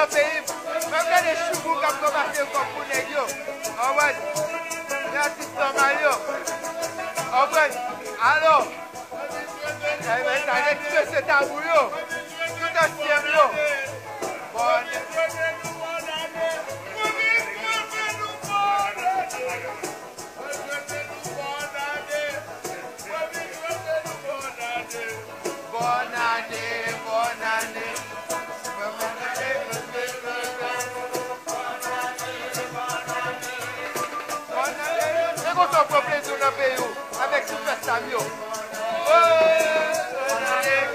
au pays. Même les choux qui ont commencé comme pour les gars. En vrai, l'assistant Mario. En vrai, alors, ça a été ce tabou, tout ancien, avec Super Samio. Bonne année.